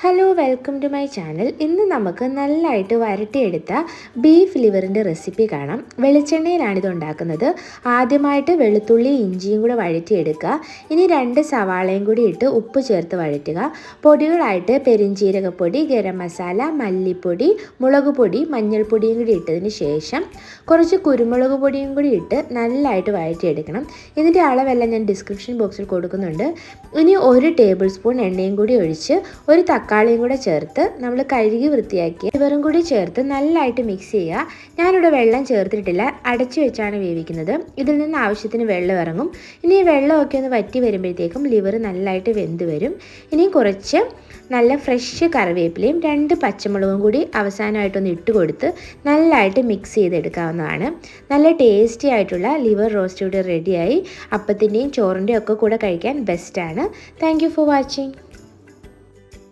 Hello welcome to my channel. ഇന്ന് നമുക്ക് നല്ലതായിട്ട് വരട്ടിയെടുത്ത ബീഫ് ലിവറിൻ്റെ റെസിപ്പി കാണാം. വെളിച്ചെണ്ണയിലാണിത് ഉണ്ടാക്കുന്നത്. ആദ്യമായിട്ട് വെളുത്തുള്ളി ഇഞ്ചിയും കൂടെ വഴറ്റിയെടുക്കുക. ഇനി 2 സവാളയും കൂടി ഇട്ട് ഉപ്പ് ചേർത്ത് വഴറ്റുക. പൊടികളായിട്ട് പെരിഞ്ജീരകപ്പൊടി, ഗരം മസാല, മല്ലിപ്പൊടി, മുളക് പൊടി, മഞ്ഞൾപ്പൊടിയും കൂടി ഇട്ടതിന് ശേഷം കുറച്ച് കുരുമുളക് പൊടിയും കൂടി ഇട്ട് നല്ലതായിട്ട് വഴറ്റിയെടുക്കണം. ഇതിൻ്റെ അളവെല്ലാം ഞാൻ ഡിസ്ക്രിപ്ഷൻ ബോക്സിൽ കൊടുക്കുന്നുണ്ട്. ഇനി 1 ടേബിൾ സ്പൂൺ എണ്ണയും കൂടി ഒഴിച്ച് ഒരു തക്കാളിയും കൂടെ ചേർത്ത് നമ്മൾ കഴുകി വൃത്തിയാക്കിയ ലിവറും കൂടി ചേർത്ത് നല്ലതായിട്ട് മിക്സ് ചെയ്യുക. ഞാനിവിടെ വെള്ളം ചേർത്തിട്ടില്ല, അടച്ചു വെച്ചാണ് വേവിക്കുന്നത്. ഇതിൽ നിന്ന് ആവശ്യത്തിന് വെള്ളം ഇറങ്ങും. ഇനി ഈ വെള്ളമൊക്കെ ഒന്ന് വറ്റി വരുമ്പോഴത്തേക്കും ലിവർ നല്ലതായിട്ട് വെന്ത് വരും. ഇനി കുറച്ച് നല്ല ഫ്രഷ് കറിവേപ്പിലയും 2 പച്ചമുളകും കൂടി അവസാനമായിട്ടൊന്ന് ഇട്ട് കൊടുത്ത് നല്ലതായിട്ട് മിക്സ് ചെയ്തെടുക്കാവുന്നതാണ്. നല്ല ടേസ്റ്റി ആയിട്ടുള്ള ലിവർ റോസ്റ്റ് ഇവിടെ റെഡിയായി. അപ്പത്തിൻ്റെയും ചോറിൻ്റെയും ഒക്കെ കൂടെ കഴിക്കാൻ ബെസ്റ്റാണ്. Thank you for watching.